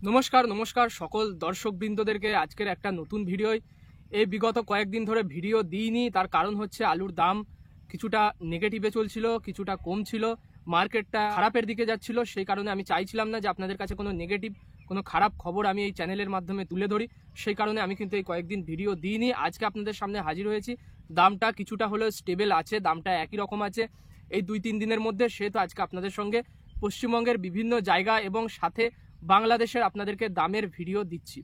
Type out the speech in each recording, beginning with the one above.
নমস্কার নমস্কার সকল দর্শকবৃন্দদেরকে আজকের একটা নতুন ভিডিও। এই বিগত কয়েকদিন ধরে ভিডিও দিইনি, তার কারণ হচ্ছে আলুর দাম কিছুটা নেগেটিভে চলছিল, কিছুটা কম ছিল, মার্কেটটা খারাপের দিকে যাচ্ছিল। সেই কারণে আমি চাইছিলাম না যে আপনাদের কাছে কোনো নেগেটিভ কোনো খারাপ খবর আমি এই চ্যানেলের মাধ্যমে তুলে ধরি। সেই কারণে আমি কিন্তু এই কয়েকদিন ভিডিও দিইনি। আজকে আপনাদের সামনে হাজির হয়েছি। দামটা কিছুটা হলেও স্টেবল আছে, দামটা একই রকম আছে এই 2-3 দিনের মধ্যে। সেহেতু আজকে আপনাদের সঙ্গে পশ্চিমবঙ্গের বিভিন্ন জায়গা এবং সাথে বাংলাদেশের আপনাদেরকে দামের ভিডিও দিচ্ছি।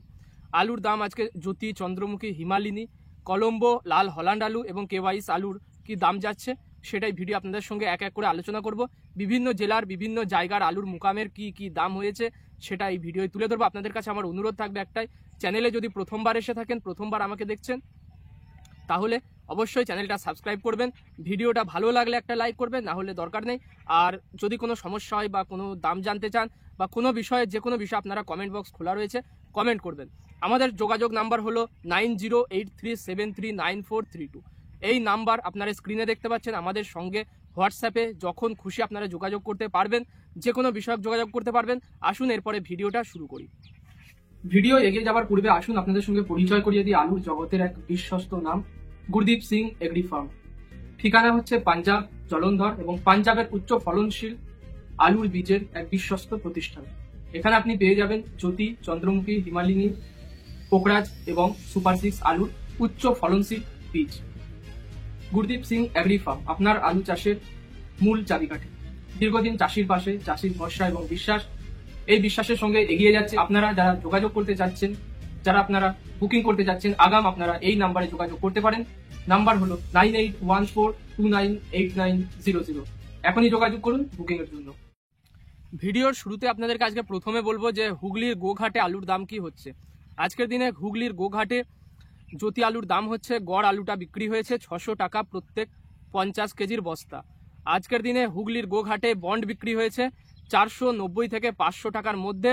আলুর দাম আজকে জ্যোতি, চন্দ্রমুখী, হিমালিনী, কলম্বো, লাল হল্যান্ড আলু এবং কেওয়াইস আলুর কি দাম যাচ্ছে সেটাই ভিডিও আপনাদের সঙ্গে এক এক করে আলোচনা করব। বিভিন্ন জেলার বিভিন্ন জায়গার আলুর মুকামের কি কি দাম হয়েছে সেটা এই ভিডিওয় তুলে ধরবো। আপনাদের কাছে আমার অনুরোধ থাকবে একটাই, চ্যানেলে যদি প্রথমবার এসে থাকেন, প্রথমবার আমাকে দেখছেন, তাহলে অবশ্যই চ্যানেলটা সাবস্ক্রাইব করবেন। ভিডিওটা ভালো লাগলে একটা লাইক করবেন, না হলে দরকার নেই। আর যদি কোনো সমস্যা হয় বা কোনো দাম জানতে চান বা কোনো বিষয়ে যে কোনো বিষয়, আপনারা কমেন্ট বক্স খোলা রয়েছে, কমেন্ট করবেন। আমাদের যোগাযোগ নাম্বার হলো 9083739432। এই নাম্বার আপনারা স্ক্রিনে দেখতে পাচ্ছেন। আমাদের সঙ্গে হোয়াটসঅ্যাপে যখন খুশি আপনারা যোগাযোগ করতে পারবেন, যে কোনো বিষয়ক যোগাযোগ করতে পারবেন। আসুন এরপরে ভিডিওটা শুরু করি। ভিডিও এগিয়ে যাওয়ার পূর্বে আসুন আপনাদের সঙ্গে পরিচয় করিয়ে দিই আলুর জগতের এক বিশ্বস্ত নাম, গুরদীপ সিং এগ্রি ফার্ম। ঠিকানা হচ্ছে পাঞ্জাব জলন্ধর এবং পাঞ্জাবের উচ্চ ফলনশীল আলুর বীজের এক বিশ্বস্ত প্রতিষ্ঠান। এখানে আপনি পেয়ে যাবেন জ্যোতি, চন্দ্রমুখী, হিমালিনী, পোকরাজ এবং সুপার 6 আলুর উচ্চ ফলনশীল বীজ। গুরদীপ সিং এগ্রি ফার্ম আপনার আলু চাষের মূল চাবিকাঠি। দীর্ঘদিন চাষির পাশে, চাষির ভরসা এবং বিশ্বাস, এই বিশ্বাসের সঙ্গে এগিয়ে যাচ্ছে। আপনারা যারা যোগাযোগ করতে চাচ্ছেন, যারা আপনারা বুকিং করতে চাচ্ছেন, আগাম আপনারা এই নাম্বারে যোগাযোগ করতে পারেন। নাম্বার হলো 9814298900। এখনই যোগাযোগ করুন বুকিং এর জন্য। ভিডিওর শুরুতে আপনাদেরকে আজকে প্রথমে বলবো যে হুগলির গোঘাটে আলুর দাম কি হচ্ছে। আজকের দিনে হুগলির গোঘাটে জ্যোতি আলুর দাম হচ্ছে, গড় আলুটা বিক্রি হয়েছে 600 টাকা প্রত্যেক 50 কেজির বস্তা। আজকের দিনে হুগলির গোঘাটে বন্ড বিক্রি হয়েছে 490 থেকে 500 টাকার মধ্যে।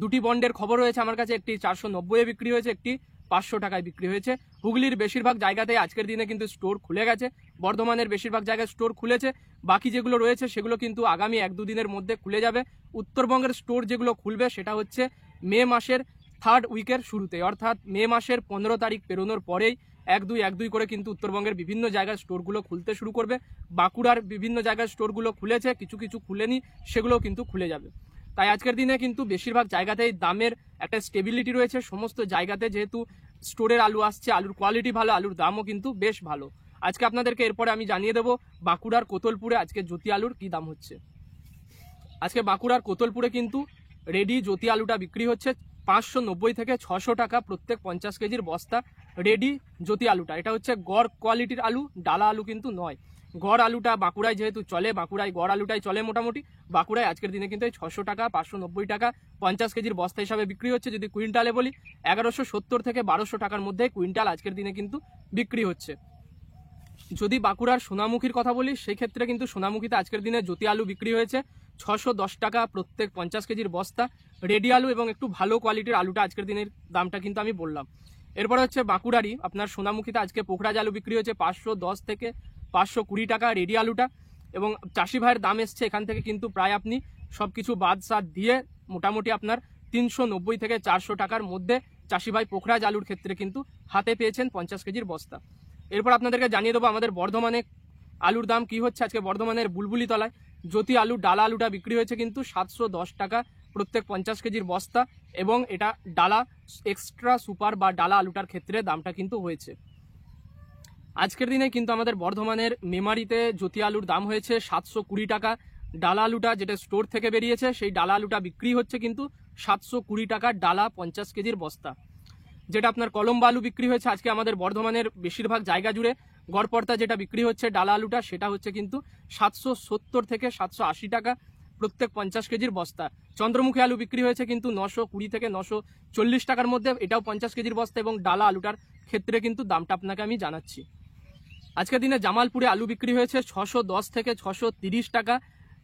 দুটি বন্ডের খবর হয়েছে আমার কাছে, একটি 490-এ বিক্রি হয়েছে, একটি 500 টাকায় বিক্রি হয়েছে। হুগলির বেশিরভাগ জায়গাতে আজকের দিনে কিন্তু স্টোর খুলে গেছে। বর্ধমানের বেশিরভাগ জায়গায় স্টোর খুলেছে, বাকি যেগুলো রয়েছে সেগুলো কিন্তু আগামী 1-2 দিনের মধ্যে খুলে যাবে। উত্তরবঙ্গের স্টোর যেগুলো খুলবে সেটা হচ্ছে মে মাসের 3rd উইকের শুরুতে, অর্থাৎ মে মাসের 15 তারিখ পেরোনোর পরেই 1-2 করে কিন্তু উত্তরবঙ্গের বিভিন্ন জায়গায় স্টোরগুলো খুলতে শুরু করবে। বাঁকুড়ার বিভিন্ন জায়গায় স্টোরগুলো খুলেছে, কিছু কিছু খুলেনি, সেগুলোও কিন্তু খুলে যাবে। তাই আজকের দিনে কিন্তু বেশিরভাগ জায়গাতেই দামের একটা স্টেবিলিটি রয়েছে। সমস্ত জায়গাতে যেহেতু স্টোরের আলু আসছে, আলুর কোয়ালিটি ভালো, আলুর দামও কিন্তু বেশ ভালো। আজকে আপনাদেরকে এরপরে আমি জানিয়ে দেবো বাঁকুড়ার কোতলপুরে আজকে জ্যোতি আলুর কি দাম হচ্ছে। আজকে বাঁকুড়ার কোতলপুরে কিন্তু রেডি জ্যোতি আলুটা বিক্রি হচ্ছে 590 থেকে 600 টাকা প্রত্যেক 50 কেজির বস্তা। রেডি জ্যোতি আলুটা, এটা হচ্ছে গড় কোয়ালিটির আলু, ডালা আলু কিন্তু নয়। গড় আলুটা বাঁকুড়ায় যেহেতু চলে, বাঁকুড়ায় গড় আলুটাই চলে মোটামুটি। বাঁকুড়ায় আজকের দিনে কিন্তু 600 টাকা, 590 টাকা 50 কেজির বস্তা হিসাবে বিক্রি হচ্ছে। যদি কুইন্টালে বলি, 1170 থেকে 1200 টাকার মধ্যে কুইন্টাল আজকের দিনে কিন্তু বিক্রি হচ্ছে। যদি বাঁকুড়ার সোনামুখীর কথা বলি, সেই ক্ষেত্রে কিন্তু সোনামুখীতে আজকের দিনে জ্যোতি আলু বিক্রি হয়েছে 610 টাকা প্রত্যেক 50 কেজির বস্তা। রেডি আলু এবং একটু ভালো কোয়ালিটির আলুটা আজকের দিনের দামটা কিন্তু আমি বললাম। এরপরে হচ্ছে বাঁকুড়ারই আপনার সোনামুখীতে আজকে পোকরাজ আলু বিক্রি হয়েছে 510 থেকে 520 টাকা রেডি আলুটা। এবং চাষি ভাইয়ের দাম এসছে এখান থেকে কিন্তু প্রায় আপনি সবকিছু বাদ সাদ দিয়ে মোটামুটি আপনার 390 থেকে 400 টাকার মধ্যে চাষি ভাই পোকরাজ আলুর ক্ষেত্রে কিন্তু হাতে পেয়েছেন 50 কেজির বস্তা। এরপর আপনাদেরকে জানিয়ে দেবো আমাদের বর্ধমানে আলুর দাম কি হচ্ছে। আজকে বর্ধমানের বুলবুলি তলায় জ্যোতি আলু ডালা আলুটা বিক্রি হয়েছে কিন্তু 710 টাকা প্রত্যেক 50 কেজির বস্তা। এবং এটা ডালা এক্সট্রা সুপার বা ডালা আলুটার ক্ষেত্রে দামটা কিন্তু হয়েছে। আজকের দিনে কিন্তু আমাদের বর্ধমানের মেমারিতে জ্যোতি আলুর দাম হয়েছে 720 টাকা। ডালা আলুটা যেটা স্টোর থেকে বেরিয়েছে, সেই ডালা আলুটা বিক্রি হচ্ছে কিন্তু 720 টাকা ডালা 50 কেজির বস্তা। যেটা আপনার কলম্বো আলু বিক্রি হয়েছে আজকে আমাদের বর্ধমানের বেশিরভাগ জায়গা জুড়ে, গড়পড়তা যেটা বিক্রি হচ্ছে ডালা আলুটা, সেটা হচ্ছে কিন্তু 770 থেকে 780 টাকা প্রত্যেক 50 কেজির বস্তা। চন্দ্রমুখী আলু বিক্রি হয়েছে কিন্তু 920 থেকে 940 টাকার মধ্যে, এটাও 50 কেজির বস্তা। এবং ডালা আলুটার ক্ষেত্রে কিন্তু দামটা আপনাকে আমি জানাচ্ছি। আজকের দিনে জামালপুরে আলু বিক্রি হয়েছে 610 থেকে 630 টাকা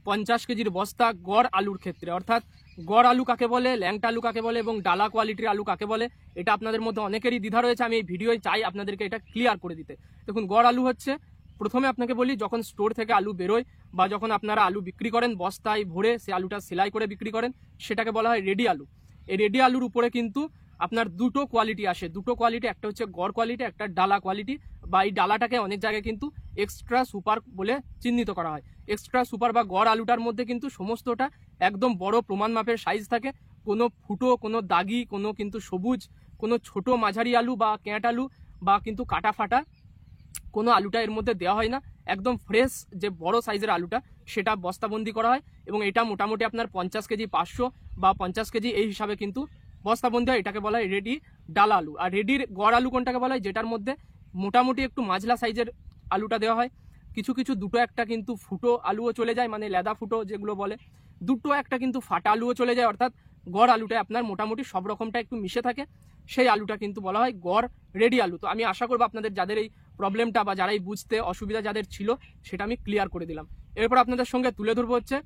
50 কেজির বস্তা গড় আলুর ক্ষেত্রে। অর্থাৎ গড় আলু কাকে বলে, ল্যাংটা আলু কাকে বলে এবং ডালা কোয়ালিটির আলু কাকে বলে, এটা আপনাদের মধ্যে অনেকেরই দ্বিধা রয়েছে। আমি এই ভিডিওয় চাই আপনাদেরকে এটা ক্লিয়ার করে দিতে। দেখুন, গড় আলু হচ্ছে, প্রথমে আপনাকে বলি, যখন স্টোর থেকে আলু বেরোয় বা যখন আপনারা আলু বিক্রি করেন বস্তায় ভরে, সে আলুটা সেলাই করে বিক্রি করেন, সেটাকে বলা হয় রেডি আলু। এই রেডি আলুর উপরে কিন্তু আপনার দুটো কোয়ালিটি আসে, দুটো কোয়ালিটি, একটা হচ্ছে গড় কোয়ালিটি, একটা ডালা কোয়ালিটি, বা এই ডালাটাকে অনেক জায়গায় কিন্তু এক্সট্রা সুপার বলে চিহ্নিত করা হয়। এক্সট্রা সুপার বা গড় আলুটার মধ্যে কিন্তু সমস্তটা একদম বড় প্রমাণ মাপের সাইজ থাকে, কোনো ফুটো, কোনো দাগি, কোনো কিন্তু সবুজ, কোনো ছোট মাঝারি আলু বা ক্যাঁট আলু বা কিন্তু কাটা ফাটা কোনো আলুটা এর মধ্যে দেওয়া হয় না। একদম ফ্রেশ যে বড় সাইজের আলুটা সেটা বস্তাবন্দি করা হয়, এবং এটা মোটামুটি আপনার 50 কেজি 500 বা 50 কেজি এই হিসাবে কিন্তু বস্তাবন্দি হয়। এটাকে বলা হয় রেডি ডালা আলু। আর রেডির গড় আলু কোনটাকে বলা হয়, যেটার মধ্যে মোটামুটি একটু মাঝলা সাইজের আলুটা দেওয়া হয়। কিছু কিছু দুটো একটা কিন্তু ফুটো আলুও চলে যায়, মানে লেদা ফুটো যেগুলো বলে, দুটো একটা কিন্তু ফাটা আলুও চলে যায়, অর্থাৎ গড় আলুটা আপনার মোটামুটি সব রকমটা একটু মিশে থাকে, সেই আলুটা কিন্তু বলা হয় গড় রেডি আলু। তো আমি আশা করবো আপনাদের যাদের এই প্রবলেমটা বা যারাই বুঝতে অসুবিধা যাদের ছিল সেটা আমি ক্লিয়ার করে দিলাম। এরপর আপনাদের সঙ্গে তুলে ধরবো হচ্ছে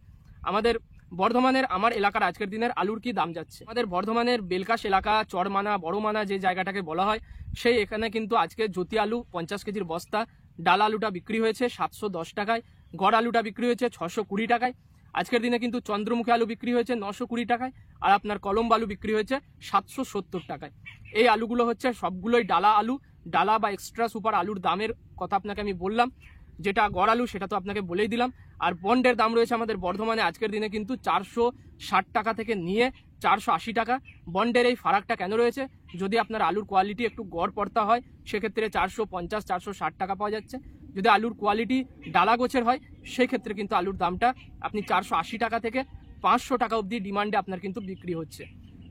আমাদের বর্ধমানের আমার এলাকার আজকের দিনের আলুর কি দাম যাচ্ছে। আমাদের বর্ধমানের বেলকাশ এলাকা, চরমানা, বড়মানা যে জায়গাটাকে বলা হয়, সেই এখানে কিন্তু আজকে জ্যোতি আলু 50 কেজির বস্তা, ডাল আলুটা বিক্রি হয়েছে 710 টাকায়, গড় আলুটা বিক্রি হয়েছে 620 টাকায়। আজকের দিনে কিন্তু চন্দ্রমুখী আলু বিক্রি হয়েছে 920 টাকায়, আর আপনার কলম্ব আলু বিক্রি হয়েছে 770 টাকায়। এই আলুগুলো হচ্ছে সবগুলোই ডালা আলু। ডালা বা এক্সট্রা সুপার আলুর দামের কথা আপনাকে আমি বললাম, যেটা গড় আলু সেটা তো আপনাকে বলেই দিলাম। আর বন্ডের দাম রয়েছে আমাদের বর্ধমানে আজকের দিনে কিন্তু 460 টাকা থেকে নিয়ে 480 টাকা। বন্ডের এই ফারাকটা কেন রয়েছে, যদি আপনার আলুর কোয়ালিটি একটু গড় পড়তা হয় সেক্ষেত্রে 450 460 টাকা পাওয়া যাচ্ছে। যদি আলুর কোয়ালিটি ডালা গোছের হয় সেক্ষেত্রে কিন্তু আলুর দামটা আপনি 480 টাকা থেকে 500 টাকা অবধি ডিমান্ডে আপনার কিন্তু বিক্রি হচ্ছে।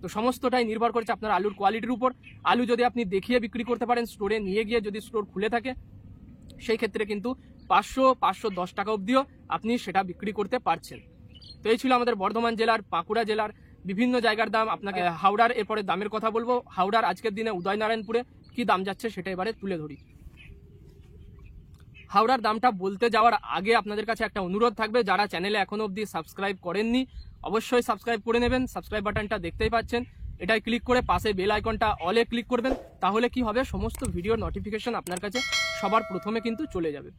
তো সমস্তটাই নির্ভর করছে আপনার আলুর কোয়ালিটির উপর। আলু যদি আপনি দেখিয়ে বিক্রি করতে পারেন, স্টোরে নিয়ে গিয়ে যদি স্টোর খুলে থাকে, সেই ক্ষেত্রে কিন্তু 500-510 টাকা অবধিও আপনি সেটা বিক্রি করতে পারছেন। তো এই ছিল আমাদের বর্ধমান জেলার, বাঁকুড়া জেলার বিভিন্ন জায়গার দাম। আপনাকে হাওড়ার এরপরে দামের কথা বলবো। হাওড়ার আজকের দিনে উদয়নারায়ণপুরে কি দাম যাচ্ছে সেটা এবারে তুলে ধরি। হাওড়ার দামটা বলতে যাওয়ার আগে আপনাদের কাছে একটা অনুরোধ থাকবে, যারা চ্যানেলে এখনো অবধি সাবস্ক্রাইব করেননি অবশ্যই সাবস্ক্রাইব করে নেবেন। সাবস্ক্রাইব বাটনটা দেখতেই পাচ্ছেন, এটাই ক্লিক করে পাশে বেল আইকনটা অলে ক্লিক করবেন, তাহলে কি হবে, সমস্ত ভিডিওর নোটিফিকেশন আপনার কাছে সবার প্রথমে কিন্তু চলে যাবে।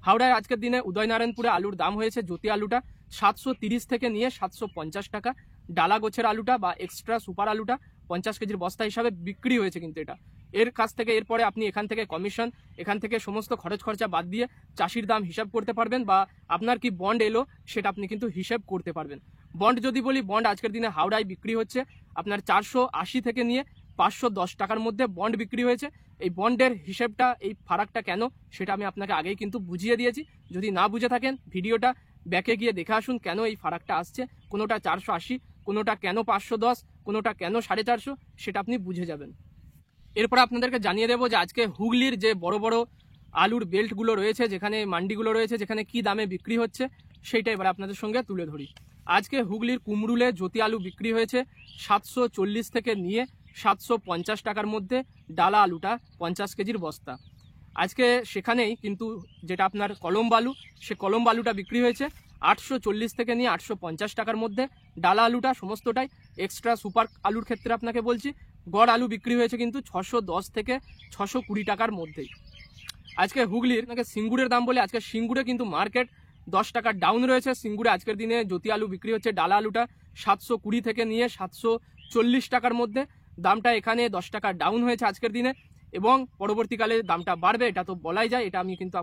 হাওড়ায় আজকের দিনে উদয়নারায়ণপুরে আলুর দাম হয়েছে জ্যোতি আলুটা 730 থেকে নিয়ে 750 টাকা, ডালা গোছের আলুটা বা এক্সট্রা সুপার আলুটা 50 কেজির বস্তা হিসাবে বিক্রি হয়েছে কিন্তু এটা। এর কাছ থেকে এরপরে আপনি এখান থেকে কমিশন, এখান থেকে সমস্ত খরচ খরচা বাদ দিয়ে চাষির দাম হিসাব করতে পারবেন, বা আপনার কি বন্ড এলো সেটা আপনি কিন্তু হিসাব করতে পারবেন। বন্ড যদি বলি, বন্ড আজকের দিনে হাওড়ায় বিক্রি হচ্ছে আপনার 480 থেকে নিয়ে 510 টাকার মধ্যে বন্ড বিক্রি হয়েছে। এই বন্ডের হিসেবটা, এই ফারাকটা কেন সেটা আমি আপনাকে আগেই কিন্তু বুঝিয়ে দিয়েছি। যদি না বুঝে থাকেন ভিডিওটা ব্যাকে গিয়ে দেখে আসুন কেন এই ফারাকটা আসছে, কোনোটা 480, কোনোটা কেন 510, কোনোটা কেন 450, সেটা আপনি বুঝে যাবেন। এরপর আপনাদেরকে জানিয়ে দেবো যে আজকে হুগলির যে বড় বড় আলুর বেল্টগুলো রয়েছে, যেখানে মান্ডিগুলো রয়েছে, যেখানে কি দামে বিক্রি হচ্ছে সেইটা এবার আপনাদের সঙ্গে তুলে ধরি। আজকে হুগলির কুমরুলে জ্যোতি আলু বিক্রি হয়েছে 740 থেকে নিয়ে 750 টাকার মধ্যে, ডালা আলুটা 50 কেজির বস্তা। আজকে সেখানেই কিন্তু যেটা আপনার কলম্ব আলু, সে কলম্ব আলুটা বিক্রি হয়েছে 840 থেকে নিয়ে 850 টাকার মধ্যে, ডালা আলুটা সমস্তটাই এক্সট্রা সুপার আলুর ক্ষেত্রে আপনাকে বলছি, গড় আলু বিক্রি হয়েছে কিন্তু 610 থেকে 620 টাকার মধ্যেই। আজকে হুগলির সিঙ্গুরের দাম বলে, আজকে সিঙ্গুরে কিন্তু মার্কেট 10 টাকা ডাউন রয়েছে। সিঙ্গুরে আজকের দিনে জ্যোতি আলু বিক্রি হচ্ছে ডালা আলুটা 720 থেকে নিয়ে 740 টাকার মধ্যে, দামটা এখানে 10 টাকা ডাউন হয়েছে আজকের দিনে, এবং পরবর্তীকালে দামটা বাড়বে এটা তো বলাই যায়। এটা আমি কিন্তু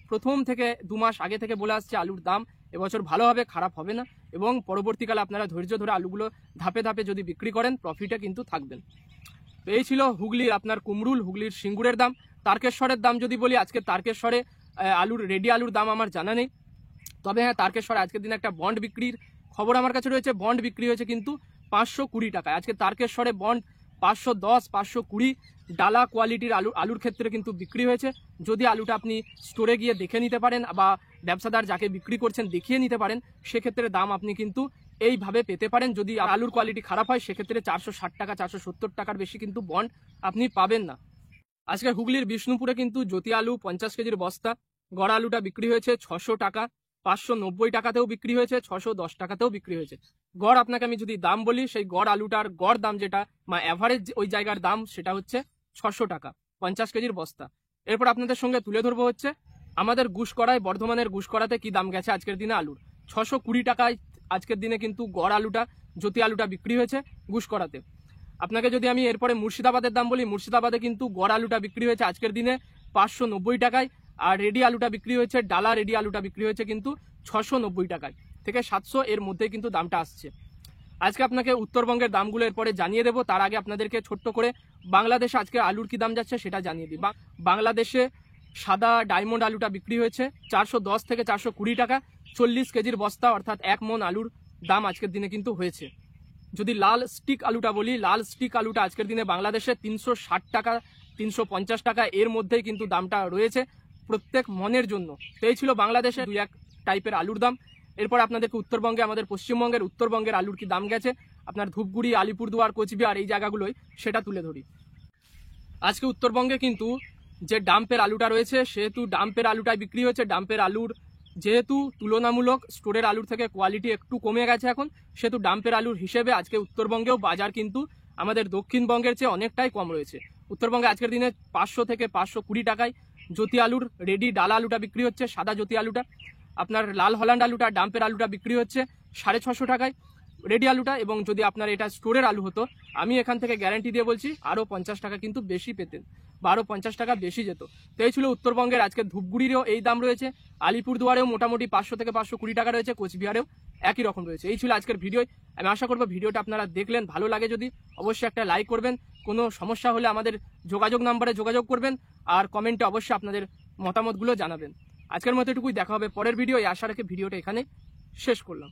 প্রথম থেকে 2 মাস আগে থেকে বলে আসছি, আলুর দাম এবছর ভালো হবে, খারাপ হবে না, এবং পরবর্তীকালে আপনারা ধৈর্য ধরে আলুগুলো ধাপে ধাপে যদি বিক্রি করেন প্রফিটে কিন্তু থাকবেন। তো এই ছিল হুগলির আপনার কুমরুল, হুগলির সিঙ্গুরের দাম। তারকেশ্বরের দাম যদি বলি, আজকে তারকেশ্বরে আলুর রেডি আলুর দাম আমার জানা নেই, তবে হ্যাঁ তারকেশ্বরে আজকের দিনে একটা বন্ড বিক্রির খবর আমার কাছে রয়েছে। বন্ড বিক্রি হয়েছে কিন্তু 520 টাকায়। আজকে তারকেশ্বরে বন্ড 510 520 ডালা কোয়ালিটির আলুর ক্ষেত্রে কিন্তু বিক্রি হয়েছে। যদি আলুটা আপনি স্টোরে গিয়ে দেখে নিতে পারেন বা ব্যবসাদার যাকে বিক্রি করছেন দেখিয়ে নিতে পারেন, সেক্ষেত্রে দাম আপনি কিন্তু এইভাবে পেতে পারেন। যদি আলুর কোয়ালিটি খারাপ হয় সেক্ষেত্রে 460 টাকা 470 টাকার বেশি কিন্তু বন্ড আপনি পাবেন না। আজকে হুগলির বিষ্ণুপুরে কিন্তু জ্যোতি আলু 50 কেজির বস্তা, গড় আলুটা বিক্রি হয়েছে 600 টাকা, 590 টাকাতেও বিক্রি হয়েছে, 610 টাকাতেও বিক্রি হয়েছে। গড় আপনাকে আমি যদি দাম বলি, সেই গড় আলুটার গড় দাম যেটা বা অ্যাভারেজ ওই জায়গার দাম সেটা হচ্ছে 600 টাকা 50 কেজির বস্তা। এরপর আপনাদের সঙ্গে তুলে ধরবো হচ্ছে আমাদের গুসকরায়, বর্ধমানের গুসকরাতে কি দাম গেছে আজকের দিনে আলুর। 620 টাকায় আজকের দিনে কিন্তু গড় আলুটা জ্যোতি আলুটা বিক্রি হয়েছে গুসকরাতে। আপনাকে যদি আমি এরপরে মুর্শিদাবাদের দাম বলি, মুর্শিদাবাদে কিন্তু গড় আলুটা বিক্রি হয়েছে আজকের দিনে 590 টাকায়, আর রেডি আলুটা বিক্রি হয়েছে, ডালা রেডি আলুটা বিক্রি হয়েছে কিন্তু 690 টাকায় থেকে 700 এর মধ্যে কিন্তু দামটা আসছে। আজকে আপনাকে উত্তরবঙ্গের দামগুলো এরপরে জানিয়ে দেবো, তার আগে আপনাদেরকে ছোট্ট করে বাংলাদেশে আজকে আলুর কি দাম যাচ্ছে সেটা জানিয়ে দিই। বাংলাদেশে সাদা ডায়মন্ড আলুটা বিক্রি হয়েছে 410 থেকে 420 টাকা, 40 কেজির বস্তা অর্থাৎ 1 মন আলুর দাম আজকের দিনে কিন্তু হয়েছে। যদি লাল স্টিক আলুটা বলি, লাল স্টিক আলুটা আজকের দিনে বাংলাদেশে 360 টাকা 350 টাকা এর মধ্যেই কিন্তু দামটা রয়েছে প্রত্যেক মনের জন্য। তো এই ছিল বাংলাদেশে 2-1 টাইপের আলুর দাম। এরপর আপনাদেরকে উত্তরবঙ্গে, আমাদের পশ্চিমবঙ্গের উত্তরবঙ্গের আলুর কি দাম গেছে, আপনার ধূপগুড়ি, আলিপুরদুয়ার, কোচবিহার এই জায়গাগুলোই সেটা তুলে ধরি। আজকে উত্তরবঙ্গে কিন্তু যে ডাম্পের আলুটা রয়েছে, সেহেতু ডাম্পের আলুটাই বিক্রি হচ্ছে। ডাম্পের আলুর যেহেতু তুলনামূলক স্টোরের আলুর থেকে কোয়ালিটি একটু কমে গেছে এখন, সেহেতু ডাম্পের আলুর হিসেবে আজকে উত্তরবঙ্গেও বাজার কিন্তু আমাদের দক্ষিণবঙ্গের চেয়ে অনেকটাই কম রয়েছে। উত্তরবঙ্গে আজকের দিনে 500 থেকে 520 টাকায় জ্যোতি আলুর রেডি ডালা আলুটা বিক্রি হচ্ছে, সাদা জ্যোতি আলুটা। আপনার লাল হল্যান্ড আলুটা, ডাম্পের আলুটা বিক্রি হচ্ছে 650 টাকায় রেডি আলুটা। এবং যদি আপনার এটা স্টোরের আলু হতো, আমি এখান থেকে গ্যারান্টি দিয়ে বলছি আরও 50 টাকা কিন্তু বেশি পেতেন, বা আরও 50 টাকা বেশি যেত। তো এই ছিল উত্তরবঙ্গের আজকে। ধূপগুড়িরও এই দাম রয়েছে, আলিপুরদুয়ারেও মোটামুটি 500 থেকে 520 টাকা রয়েছে, কোচবিহারেও একই রকম রয়েছে। এই ছিল আজকের ভিডিও। আমি আশা করবো ভিডিওটা আপনারা দেখলেন, ভালো লাগে যদি অবশ্যই একটা লাইক করবেন, কোনো সমস্যা হলে আমাদের যোগাযোগ নাম্বারে যোগাযোগ করবেন, আর কমেন্টে অবশ্যই আপনাদের মতামতগুলো জানাবেন। আজকের মতো এটুকুই, দেখা হবে পরের ভিডিও। এই আশা রেখে ভিডিওটা এখানে শেষ করলাম।